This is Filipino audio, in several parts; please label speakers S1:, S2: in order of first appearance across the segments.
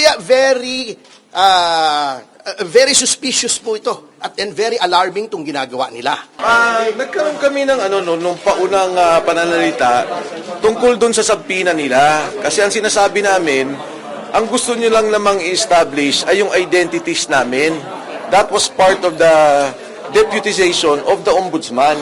S1: Kaya very suspicious po ito and very alarming itong ginagawa nila.
S2: Nagkaroon kami ng nung paunang pananalita tungkol doon sa sabpina nila. Kasi ang sinasabi namin, ang gusto nyo lang namang i-establish ay yung identities namin. That was part of the deputization of the ombudsman.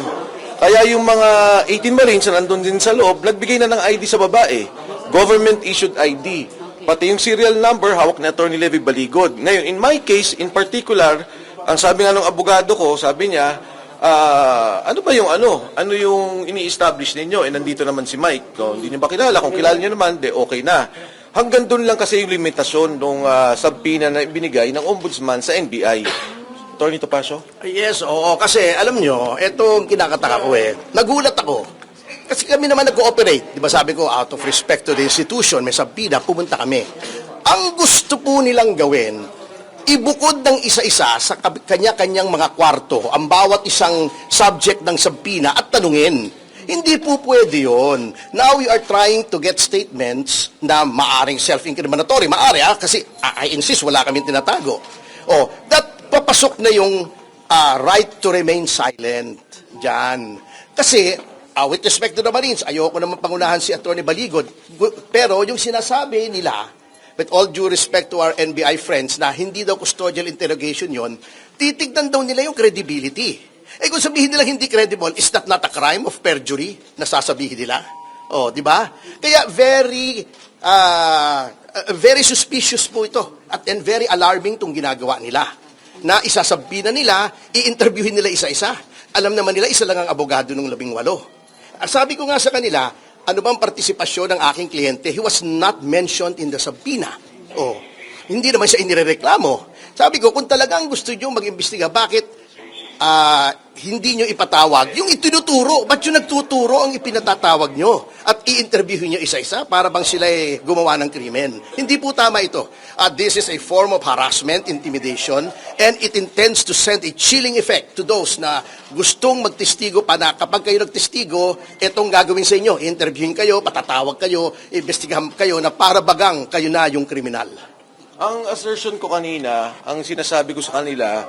S2: Kaya yung mga 18 Marines na nandun din sa loob, nagbigay na ng ID sa babae. Government-issued ID. Pati yung serial number, hawak na Attorney Levy Baligod. Ngayon, in my case, in particular, ang sabi nga ng abogado ko, sabi niya, ano ba yung ano yung ini-establish ninyo? Nandito naman si Mike. No? Hindi niyo ba kilala? Kung kilala niyo naman, okay na. Hanggang doon lang kasi yung limitasyon ng subpoena na binigay ng ombudsman sa NBI. Attorney Topacio?
S1: Yes, oo. Kasi alam nyo, ito kinakataka ko Nagulat ako. Kasi kami naman nag-cooperate. Di ba sabi ko, out of respect to the institution, may sabpina, pumunta kami. Ang gusto po nilang gawin, ibukod ng isa-isa sa kanya-kanyang mga kwarto ang bawat isang subject ng sabpina at tanungin. Hindi po pwede yun. Now we are trying to get statements na maaring self-incriminatory. Maari kasi I insist, wala kami tinatago. That papasok na yung right to remain silent dyan. Kasi, with respect to the Marines, ayoko naman pangunahan si Atty. Baligod, pero yung sinasabi nila, with all due respect to our NBI friends, na hindi daw custodial interrogation yon, titignan daw nila yung credibility. Kung sabihin nila hindi credible, is that not a crime of perjury na sasabihin nila? Di ba? Kaya very suspicious po ito and very alarming itong ginagawa nila. Na isasabina nila, i-interviewin nila isa-isa. Alam naman nila, isa lang ang abogado ng 18. Sabi ko nga sa kanila, ano bang partisipasyon ng aking kliyente? He was not mentioned in the subpoena. Hindi naman siya inirereklamo. Sabi ko, kung talagang gusto nyo mag-imbestiga, bakit hindi nyo ipatawag? Yung itinuturo, ba't yung nagtuturo ang ipinatatawag nyo? At i-interview nyo isa-isa para bang sila gumawa ng krimen? Hindi po tama ito. This is a form of harassment, intimidation, and it intends to send a chilling effect to those na gustong magtestigo pa na kapag kayo nagtestigo, itong gagawin sa inyo. Interviewin kayo, patatawag kayo, investigahan kayo na para bagang kayo na yung kriminal.
S2: Ang assertion ko kanina, ang sinasabi ko sa kanila,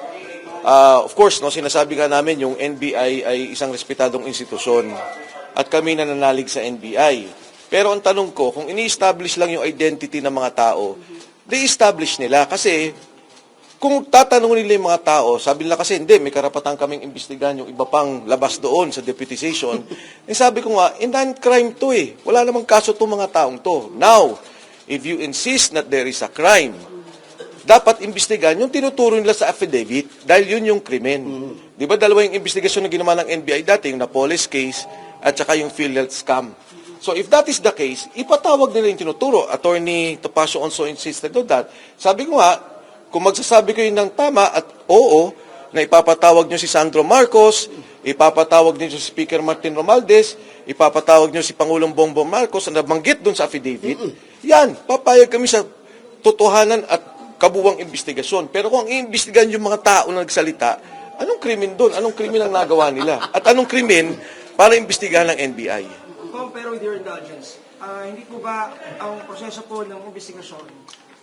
S2: of course, sinasabi nga namin yung NBI ay isang respetadong institusyon at kami nananalig sa NBI. Pero ang tanong ko, kung ini-establish lang yung identity ng mga tao, de-establish nila. Kasi kung tatanungin nila yung mga tao, sabi nila kasi hindi, may karapatan kaming imbestigahan yung iba pang labas doon sa deputization. Sabi ko nga, non-crime to Wala namang kaso itong mga taong to. Now, if you insist that there is a crime, dapat imbestigahan yung tinuturo nila sa affidavit dahil yun yung krimen. Di ba dalawa yung investigasyon na ginawa ng NBI dati, yung Napoles case at saka yung PhilHealth scam. So if that is the case, ipatawag nila yung tinuturo. Attorney Topacio also insisted on that. Sabi ko nga, kung magsasabi ko yun ng tama at oo, na ipapatawag nyo si Sandro Marcos, ipapatawag nyo si Speaker Martin Romualdez, ipapatawag nyo si Pangulong Bongbong Marcos na nabanggit dun sa affidavit, yan, papayag kami sa totohanan at kabuwang investigasyon. Pero kung iimbestigahan yung mga tao na nagsalita, anong krimen doon? Anong krimen ang nagawa nila? At anong krimen para imbestigahan ng NBI?
S3: Pero with your indulgence, hindi po ba ang proseso po ng investigasyon,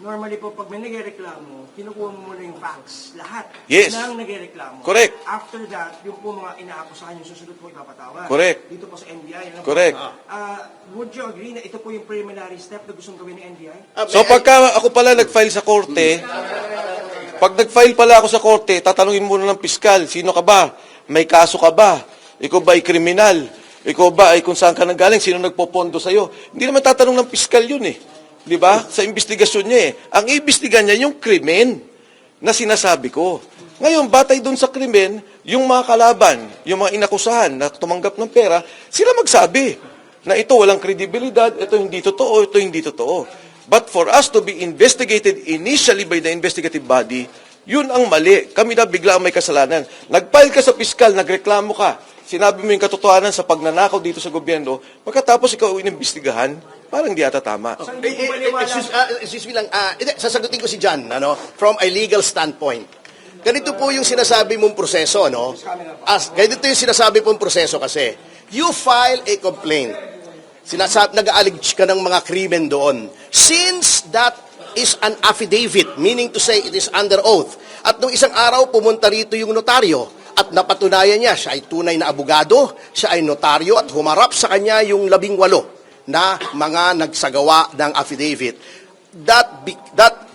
S3: normally po pag may nagreklamo, kinukuha mo muna yung facts, lahat ng nagreklamo.
S2: Correct.
S3: After that, yung po mga inaakusahan yung susunod po ipapatawag.
S2: Correct.
S3: Dito po sa NBI.
S2: Correct.
S3: Would you agree na ito po yung preliminary step na gustong gawin ng NBI?
S2: So pagka ako pala nag-file sa korte, pag nag-file pala ako sa korte, tatanungin muna ng piskal, sino ka ba? May kaso ka ba? Ikaw ba ay kriminal? Ikaw ba ay kung saan ka nanggaling? Sino nagpopondo sa'yo? Hindi naman tatanong ng piskal yun Di ba? Sa investigasyon niya Ang iimbestigahan niya yung krimen na sinasabi ko. Ngayon, batay doon sa krimen, yung mga kalaban, yung mga inakusahan na tumanggap ng pera, sila magsabi na ito walang kredibilidad, ito hindi totoo, ito hindi totoo. But for us to be investigated initially by the investigative body, yun ang mali. Kami na bigla ang may kasalanan. Nag-file ka sa piskal, nagreklamo ka, sinabi mo yung katotohanan sa pagnanakaw dito sa gobyerno, pagkatapos ikaw inimbestigahan, parang hindi ata tama.
S1: Excuse me lang, sasagutin ko si John, from a legal standpoint. Ganito po yung sinasabi mong proseso, ganito yung sinasabi mong proseso kasi. You file a complaint. Nag-aalege ka ng mga krimen doon. Since that is an affidavit, meaning to say it is under oath. At nung isang araw, pumunta rito yung notaryo at napatunayan niya, siya ay tunay na abogado, siya ay notaryo at humarap sa kanya yung 18 na mga nagsagawa ng affidavit. That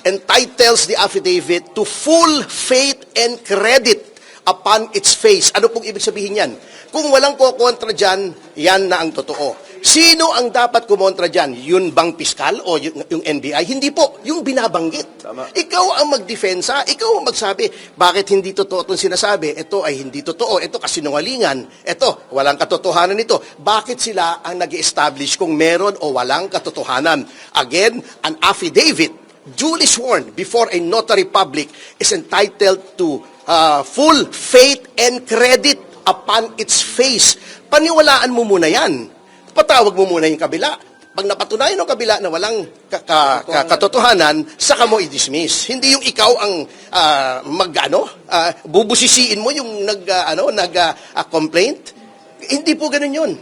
S1: entitles the affidavit to full faith and credit upon its face. Ano pong ibig sabihin yan? Kung walang kukontra dyan, yan na ang totoo. Sino ang dapat kumontra dyan? Yun bang piskal o yung NBI? Hindi po. Yung binabanggit.
S2: Tama.
S1: Ikaw ang magdefensa. Ikaw ang magsabi, bakit hindi totoo itong sinasabi? Ito ay hindi totoo. Ito kasinungalingan. Ito, walang katotohanan nito. Bakit sila ang nag-establish kung meron o walang katotohanan? Again, an affidavit duly sworn before a notary public is entitled to full faith and credit upon its face. Paniwalaan mo muna yan. Patawag mo muna yung kabila. Pag napatunayan ng kabila na walang katotohanan, saka mo i-dismiss. Hindi yung ikaw ang bubusisiin mo yung nag-complaint. Hindi po ganun yun.